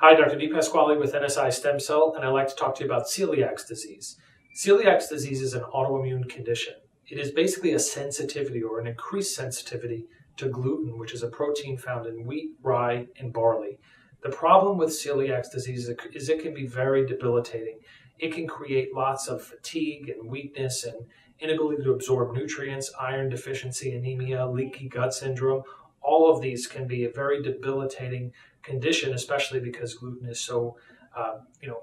Hi, Dr. D. Pasquale with NSI Stem Cell, and I'd like to talk to you about celiac disease. Celiac disease is an autoimmune condition. It is basically a sensitivity or an increased sensitivity to gluten, which is a protein found in wheat, rye, and barley. The problem with celiac disease is it can be very debilitating. It can create lots of fatigue and weakness and inability to absorb nutrients, iron deficiency, anemia, leaky gut syndrome. All of these can be a very debilitating condition, especially because gluten is so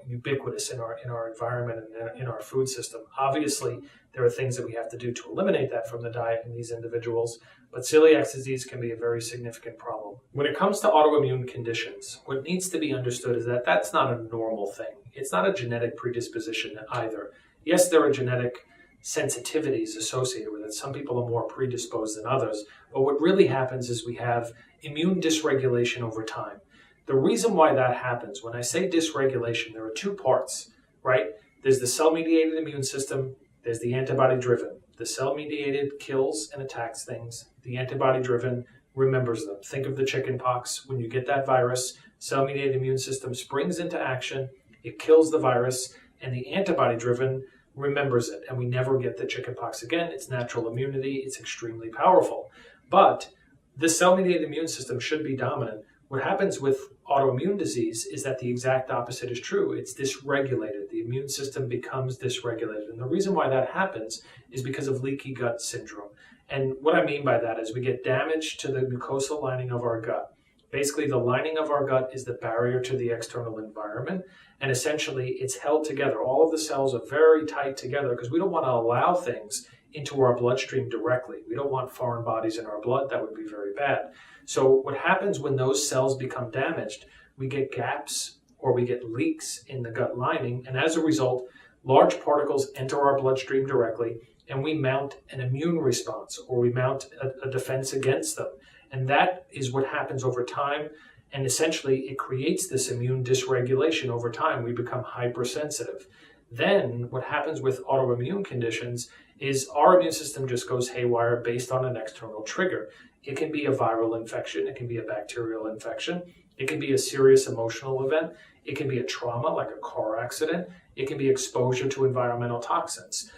ubiquitous in our environment and in our food system. Obviously, there are things that we have to do to eliminate that from the diet in these individuals, but celiac disease can be a very significant problem. When it comes to autoimmune conditions, what needs to be understood is that that's not a normal thing. It's not a genetic predisposition either. Yes, there are genetic sensitivities associated with it. Some people are more predisposed than others, but what really happens is we have immune dysregulation over time. The reason why that happens, when I say dysregulation, there are two parts, right? There's the cell-mediated immune system, there's the antibody-driven. The cell-mediated kills and attacks things. The antibody-driven remembers them. Think of the chicken pox. When you get that virus, cell-mediated immune system springs into action, it kills the virus, and the antibody-driven remembers it, and we never get the chicken pox again. It's natural immunity. It's extremely powerful. But the cell-mediated immune system should be dominant. What happens with autoimmune disease is that the exact opposite is true. It's dysregulated. The immune system becomes dysregulated. And the reason why that happens is because of leaky gut syndrome. And what I mean by that is we get damage to the mucosal lining of our gut. Basically, the lining of our gut is the barrier to the external environment, and essentially it's held together. All of the cells are very tight together because we don't want to allow things into our bloodstream directly. We don't want foreign bodies in our blood. That would be very bad. So what happens when those cells become damaged, we get gaps or we get leaks in the gut lining, and as a result, large particles enter our bloodstream directly, and we mount an immune response or we mount a defense against them. And that is what happens over time. And essentially, it creates this immune dysregulation over time. We become hypersensitive. Then what happens with autoimmune conditions is our immune system just goes haywire based on an external trigger. It can be a viral infection. It can be a bacterial infection. It can be a serious emotional event. It can be a trauma like a car accident. It can be exposure to environmental toxins.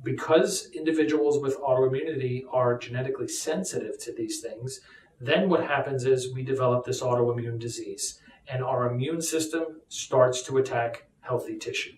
Because individuals with autoimmunity are genetically sensitive to these things, then what happens is we develop this autoimmune disease, and our immune system starts to attack healthy tissue.